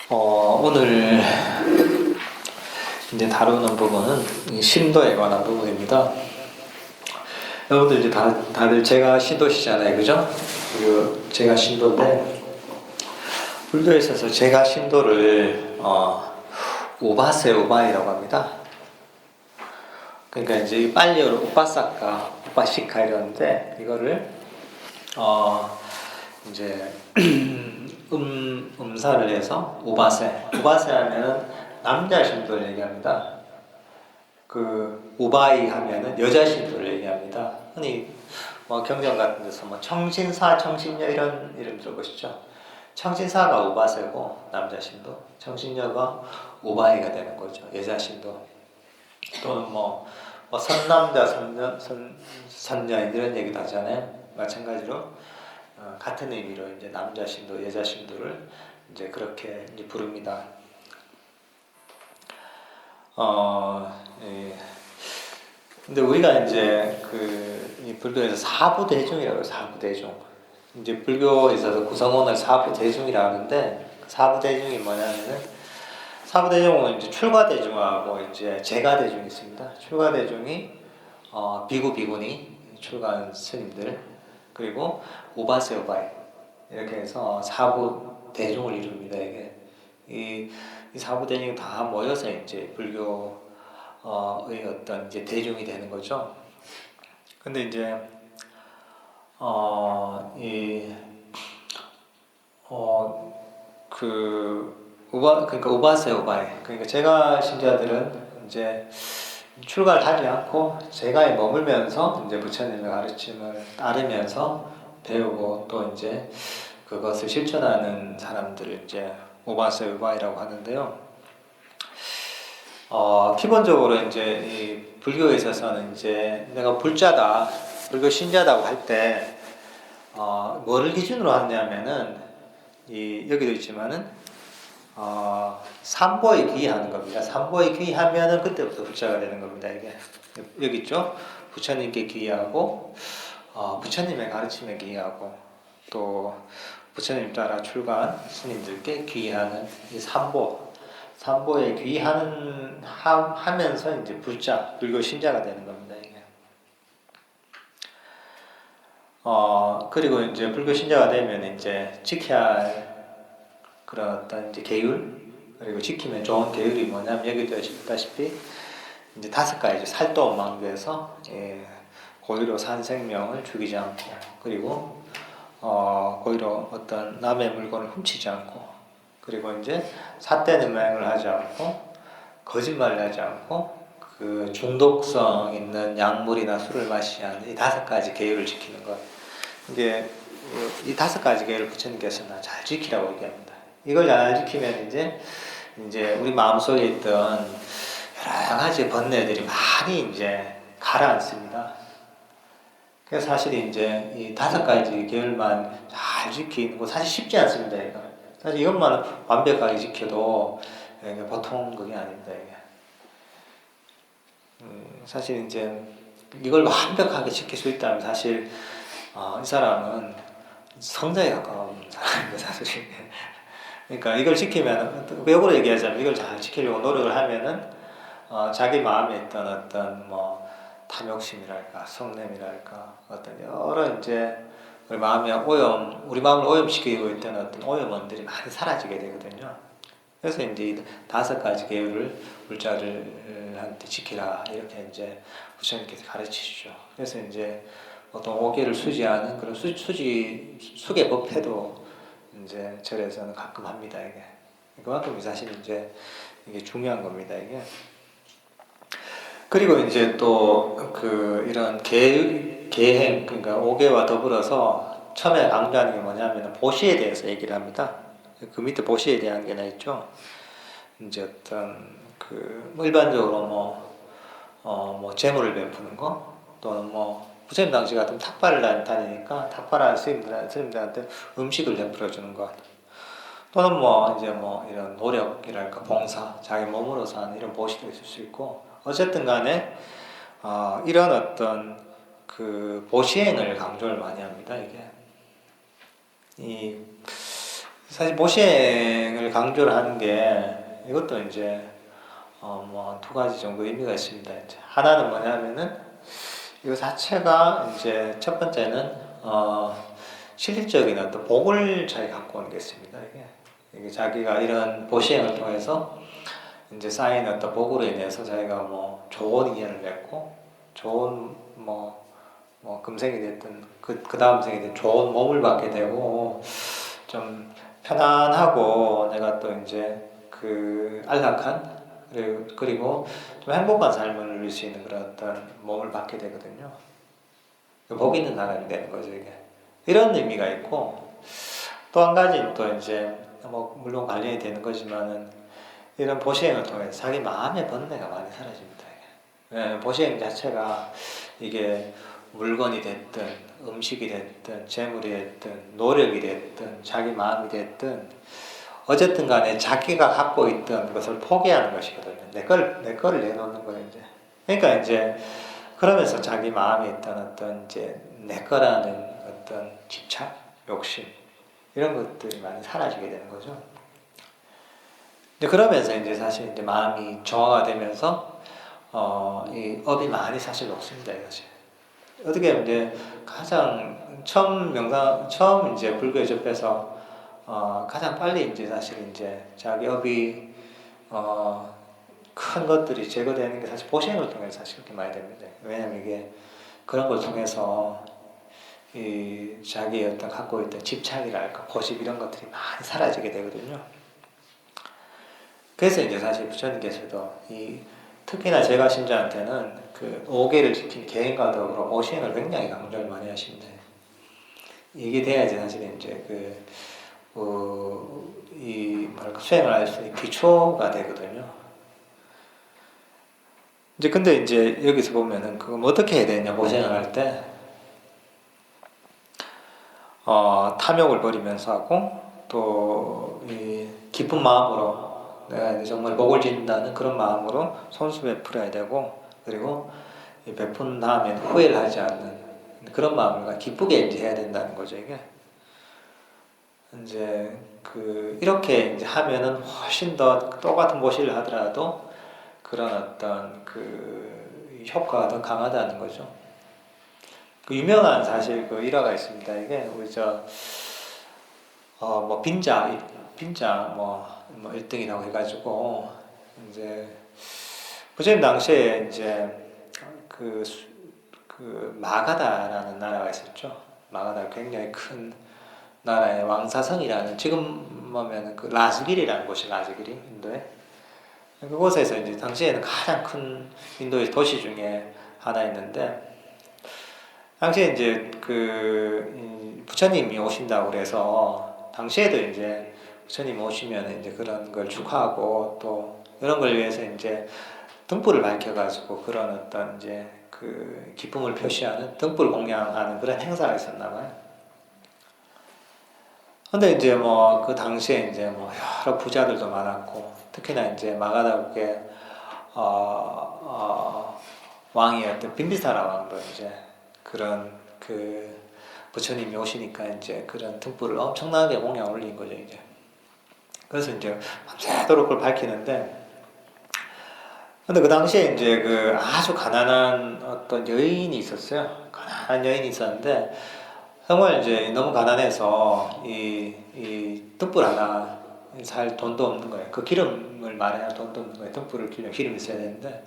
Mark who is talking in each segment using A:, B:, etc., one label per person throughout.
A: 오늘 이제 다루는 부분은 이 신도에 관한 부분입니다. 여러분들 이제 다들 제가 신도시잖아요, 그죠? 그리고 제가 신도인데, 불교에 있어서 제가 신도를 우바세 우바이라고 합니다. 그러니까 이제 빨리어로 우바사카, 우바시카 이러는데 이거를 이제 음사를 해서 우바세. 우바세 하면은 남자 신도를 얘기합니다. 그 우바이 하면은 여자 신도를 얘기합니다. 흔히 뭐 경전 같은 데서 뭐 청신사, 청신녀 이런 이름 들어보시죠? 청신사가 우바세고 남자 신도, 청신녀가 우바이가 되는 거죠. 여자 신도. 또는 뭐 선남자, 선녀 이런 얘기도 하잖아요. 마찬가지로 같은 의미로 이제 남자 신도, 여자 신도를 이제 그렇게 이제 부릅니다. 예. 근데 우리가 이제 이 불교에서 사부대중이라고 해요. 사부대중. 이제 불교에 있어서 구성원을 사부대중이라고 하는데, 사부대중이 뭐냐면은, 사부대중은 이제 출가대중하고 이제 재가대중이 있습니다. 출가대중이 비구, 비구니, 출가한 스님들, 그리고 우바세, 우바이. 이렇게 해서 사부대중을 이룹니다, 이게. 이 사부대중이 다 모여서 이제 불교의 어떤 이제 대중이 되는 거죠. 근데 이제, 그러니까 우바세, 우바이. 그러니까 제가 신자들은 이제 출가를 하지 않고 제가에 머물면서 이제 부처님의 가르침을 따르면서 배우고 또 이제 그것을 실천하는 사람들을 이제 우바세, 우바이라고 하는데요. 기본적으로 이제 이 불교에 있어서는 이제 내가 불자다, 불교 신자다고 할 때, 뭐를 기준으로 하냐면은, 여기도 있지만은, 삼보에 귀의하는 겁니다. 삼보에 귀의하면은 그때부터 불자가 되는 겁니다, 이게. 여기 있죠? 부처님께 귀의하고, 부처님의 가르침에 귀의하고, 또, 부처님 따라 출가한 스님들께 귀의하는 이 삼보에 하면서 이제 불교 신자가 되는 겁니다, 이게. 그리고 이제 불교 신자가 되면 이제 지켜야 할 그런 어떤 이제 계율, 그리고 지키면 좋은 계율이 뭐냐면 여기도 있다시피 이제 5가지 살도망교에서 고의로 산 생명을 죽이지 않고, 그리고 고의로 어떤 남의 물건을 훔치지 않고, 그리고 이제 삿된 음행을 하지 않고, 거짓말을 하지 않고, 그 중독성 있는 약물이나 술을 마시지 않는 이 5가지 계율을 지키는 것. 이게 이 5가지 계율을 부처님께서는 잘 지키라고 얘기합니다. 이걸 잘 지키면 이제 우리 마음속에 있던 여러 가지 번뇌들이 많이 이제 가라앉습니다. 그래서 사실 이제 이 5가지 계율만 잘 지키는 거 사실 쉽지 않습니다, 이거. 사실 이것만 완벽하게 지켜도 보통 그게 아닙니다, 이게. 사실 이제 이걸 완벽하게 지킬 수 있다면 사실 이 사람은 성자에 가까운 사람입니다, 사실. 그러니까 이걸 지키면, 역으로 얘기하자면 이걸 잘 지키려고 노력을 하면은 자기 마음에 있던 어떤 뭐 탐욕심이랄까, 성냄이랄까, 어떤 여러 이제 우리 마음을 오염시키고 있던 어떤 오염원들이 많이 사라지게 되거든요. 그래서 이제 이 5가지 계율을 불자들한테 지키라, 이렇게 이제 부처님께서 가르치시죠. 그래서 이제 어떤 오계를 수지하는 그런 수계 법회도 이제 절에서는 가끔 합니다, 이게. 그만큼 사실 이제 이게 중요한 겁니다, 이게. 그리고 이제 또 이런 계행, 그러니까 오계와 더불어서 처음에 강조하는 게 뭐냐면 보시에 대해서 얘기를 합니다. 그 밑에 보시에 대한 게 나 있죠. 이제 어떤 뭐 일반적으로 뭐 재물을 베푸는 거, 또는 뭐 부처님 당시 같은 탁발을 다니니까 탁발하는 스님들한테 음식을 베풀어 주는 것, 또는 이제 이런 노력이랄까 봉사, 자기 몸으로서 하는 이런 보시도 있을 수 있고, 어쨌든 간에 이런 어떤 보시행을 강조를 많이 합니다, 이게. 사실 보시행을 강조를 하는 게 이것도 이제 뭐 두 가지 정도 의미가 있습니다. 이제 하나는 뭐냐면은 이거 자체가 이제 첫 번째는 실질적인 어떤 복을 잘 갖고 오는 게 있습니다. 이게 자기가 이런 보시행을 통해서 이제 쌓인 어떤 복으로 인해서 자기가 뭐 좋은 인연을 맺고 좋은 뭐 금생이 됐든 그 다음 생이 됐든 좋은 몸을 받게 되고 좀 편안하고 내가 또 이제 그 안락한 그리고 좀 행복한 삶을 누릴 수 있는 그런 어떤 몸을 받게 되거든요. 복 있는 사람이 되는 거죠, 이게. 이런 의미가 있고, 또 한 가지는 또 이제, 뭐, 물론 관련이 되는 거지만은, 이런 보시행을 통해서 자기 마음의 번뇌가 많이 사라집니다, 이게. 보시행 자체가 이게 물건이 됐든, 음식이 됐든, 재물이 됐든, 노력이 됐든, 자기 마음이 됐든, 어쨌든 간에 자기가 갖고 있던 것을 포기하는 것이거든요. 내 거를 내놓는 거예요, 이제. 그러니까 이제, 그러면서 자기 마음에 있던 어떤 이제 내 거라는 어떤 집착, 욕심, 이런 것들이 많이 사라지게 되는 거죠. 이제 그러면서 이제 사실 이제 마음이 정화가 되면서, 이 업이 많이 사실 높습니다, 이것이. 어떻게 보면 이제 가장 처음 이제 불교에 접해서, 가장 빨리 이제 사실 이제 자기 업이, 큰 것들이 제거되는 게 사실 보시행을 통해서 사실 그렇게 많이 됩니다. 왜냐면 이게 그런 걸 통해서 이 자기의 어떤 갖고 있던 집착이랄까 고집 이런 것들이 많이 사라지게 되거든요. 그래서 이제 사실 부처님께서도 이 특히나 제가 신자한테는 그 5계를 지킨 개인과 더불어 보시행을 굉장히 강조를 많이 하십니다. 이게 돼야지 사실 이제 이 뭐랄까 수행을 할 수 있는 기초가 되거든요. 이제 근데 이제 여기서 보면은 그거 어떻게 해야 되냐 보생을 할 때 탐욕을 버리면서 하고 또 이 기쁜 마음으로 내가 이제 정말 복을 짓는다는 그런 마음으로 손수 베풀어야 되고 그리고 베푼 다음에 후회를 하지 않는 그런 마음을 기쁘게 이제 해야 된다는 거죠 이게. 이제 이렇게 이제 하면은 훨씬 더 똑같은 모시를 하더라도 그런 어떤 효과가 더 강하다는 거죠. 유명한 사실 일화가 있습니다. 이게 우리 뭐 빈자 뭐 1등이라고 해가지고 이제 부처님 당시에 이제 마가다라는 나라가 있었죠. 마가다 굉장히 큰 나라의 왕사성이라는 지금 보면 라즈기리라는 곳이 라즈기리 인도에 그곳에서 이제 당시에는 가장 큰 인도의 도시 중에 하나였는데 당시에 이제 부처님이 오신다고 그래서 당시에도 이제 부처님 오시면 이제 그런 걸 축하하고 또 이런 걸 위해서 이제 등불을 밝혀가지고 그런 어떤 이제 기쁨을 표시하는 등불 공양하는 그런 행사가 있었나 봐요. 근데 이제 뭐 당시에 이제 뭐 여러 부자들도 많았고 특히나 이제 마가다국의 왕이었던 빈비사라 왕도 이제 그런 부처님이 오시니까 이제 그런 등불을 엄청나게 공양 올린 거죠 이제. 그래서 이제 밤새도록 그걸 밝히는데 근데 그 당시에 이제 아주 가난한 어떤 여인이 있었어요. 가난한 여인이 있었는데 정말 이제 너무 가난해서 이 등불 하나 살 돈도 없는 거예요. 그 기름을 마련할 돈도 없는 거예요. 등불을 기름이 있어야 되는데.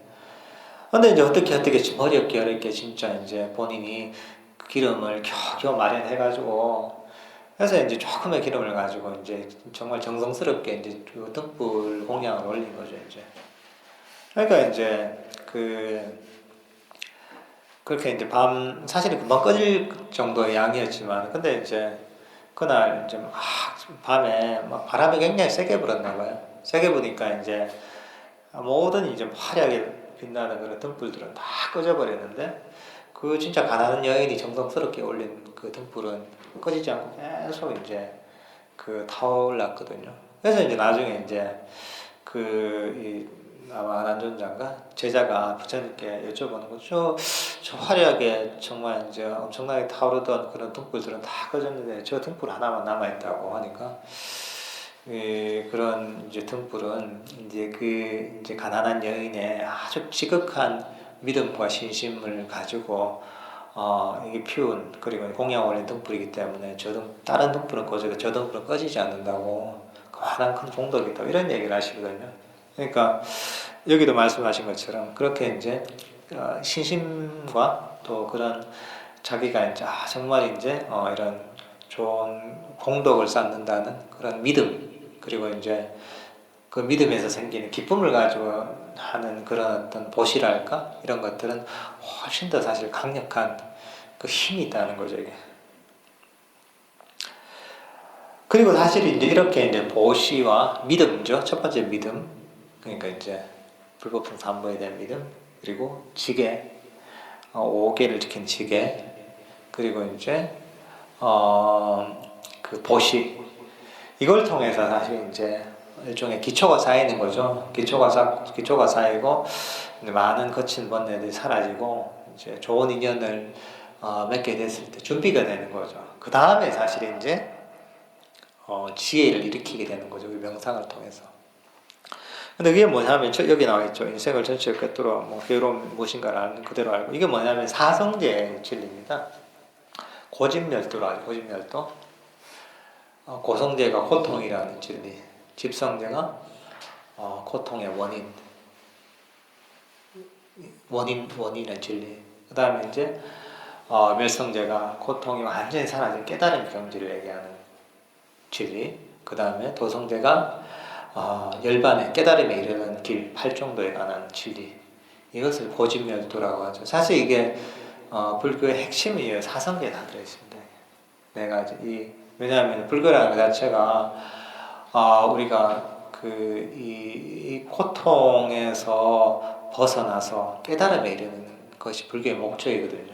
A: 근데 이제 어떻게 지금 어렵게 진짜 이제 본인이 그 기름을 겨우 마련해가지고 그래서 이제 조금의 기름을 가지고 이제 정말 정성스럽게 이제 그 등불 공양을 올린 거죠 이제. 그러니까 이제 그렇게 이제 사실은 금방 꺼질 정도의 양이었지만, 근데 이제 그날 이제 막 밤에 막 바람이 굉장히 세게 불었나 봐요. 세게 부니까 이제 모든 이제 화려하게 빛나는 그런 등불들은 다 꺼져버렸는데, 진짜 가난한 여인이 정성스럽게 올린 그 등불은 꺼지지 않고 계속 이제 타올랐거든요. 그래서 이제 나중에 이제 아마 난존자인가 제자가 부처님께 여쭤보는 거죠. 저 화려하게 정말 이제 엄청나게 타오르던 그런 등불들은 다 꺼졌는데 저 등불 하나만 남아 있다고 하니까 그런 이제 등불은 이제 그 이제 가난한 여인의 아주 지극한 믿음과 신심을 가지고 이게 피운 그리고 공양 올린 등불이기 때문에 다른 등불은 꺼져도 저 등불은 꺼지지 않는다고 그만한 큰 공덕이 있다 이런 얘기를 하시거든요. 그러니까 여기도 말씀하신 것처럼 그렇게 이제 신심과 또 그런 자기가 이제 정말 이제 이런 좋은 공덕을 쌓는다는 그런 믿음 그리고 이제 그 믿음에서 생기는 기쁨을 가지고 하는 그런 어떤 보시랄까 이런 것들은 훨씬 더 사실 강력한 그 힘이 있다는 거죠 이게. 그리고 사실 이제 이렇게 이제 보시와 믿음이죠. 첫 번째 믿음 그러니까 이제 불법성 삼보에 대한 믿음 그리고 지계 5계를 지킨 지계 그리고 이제 그 보시 이걸 통해서 사실 이제 일종의 기초가 쌓이는 거죠. 기초가 쌓이고 많은 거친 번뇌들이 사라지고 이제 좋은 인연을 맺게 됐을 때 준비가 되는 거죠. 그 다음에 사실 이제 지혜를 일으키게 되는 거죠. 그 명상을 통해서. 근데 그게 뭐냐면 여기 나와 있죠. 인생을 전체에 꿰뚫어 괴로움 무엇인가를 아는 그대로 알고 이게 뭐냐면 사성제의 진리입니다. 고집멸도로 하죠. 고집멸도. 고성제가 고통이라는 진리, 집성제가 고통의 원인의 진리. 그 다음에 이제 멸성제가 고통이 완전히 사라진 깨달음 경지를 얘기하는 진리. 그 다음에 도성제가 열반의 깨달음에 이르는 길, 팔정도에 관한 진리. 이것을 고집멸도라고 하죠. 사실 이게 불교의 핵심이에요. 사성제에 다 들어있습니다. 네 가지. 왜냐하면 불교라는 것 자체가 우리가 이 고통에서 벗어나서 깨달음에 이르는 것이 불교의 목적이거든요.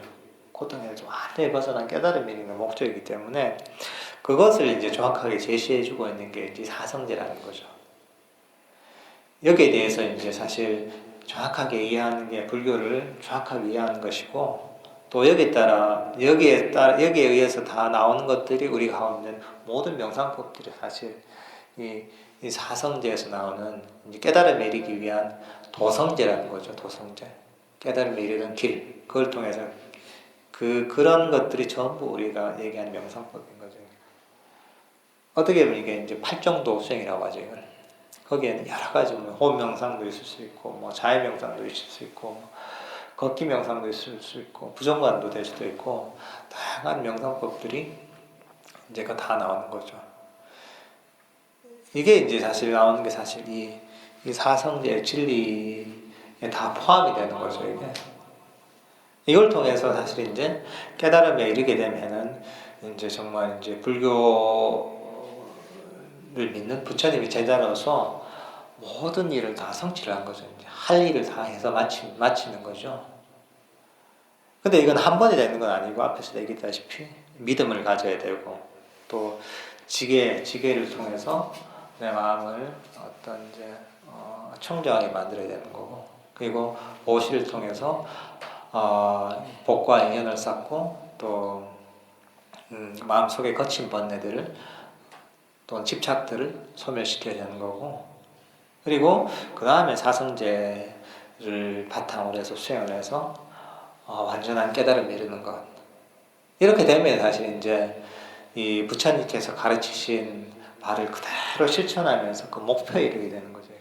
A: 고통에서 완전히 벗어난 깨달음에 이르는 목적이기 때문에 그것을 이제 정확하게 제시해주고 있는 게 이제 사성제라는 거죠. 여기에 대해서 이제 사실 정확하게 이해하는 게 불교를 정확하게 이해하는 것이고 또 여기에 의해서 다 나오는 것들이 우리가 하고 있는 모든 명상법들이 사실 이 사성제에서 나오는 이제 깨달음에 이르기 위한 도성제라는 거죠. 도성제. 깨달음에 이르는 길. 그걸 통해서 그런 것들이 전부 우리가 얘기하는 명상법인 거죠. 어떻게 보면 이게 이제 팔정도 수행이라고 하죠. 이걸. 거기에는 여러 가지 호흡 명상도 있을 수 있고, 자해 명상도 있을 수 있고, 걷기 명상도 있을 수 있고, 부정관도 될 수도 있고, 다양한 명상법들이 이제 다 나오는 거죠. 이게 이제 사실 나오는 게 사실 이 사성제의 진리에 다 포함이 되는 거죠, 이게. 이걸 통해서 사실 이제 깨달음에 이르게 되면은 이제 정말 이제 불교를 믿는 부처님이 제자로서 모든 일을 다 성취를 한 거죠. 이제 할 일을 다 해서 마치는 거죠. 근데 이건 한 번에 되는 건 아니고 앞에서 얘기했다시피 믿음을 가져야 되고 또 지혜를 통해서 내 마음을 어떤 이제 청정하게 만들어야 되는 거고 그리고 오시를 통해서 복과 인연을 쌓고 또 마음속에 거친 번뇌들을 또 집착들을 소멸시켜야 되는 거고 그리고 그 다음에 사성제를 바탕으로 해서 수행을 해서 완전한 깨달음에 이르는 것. 이렇게 되면 사실 이제 이 부처님께서 가르치신 바를 그대로 실천하면서 그 목표에 이르게 되는 거죠.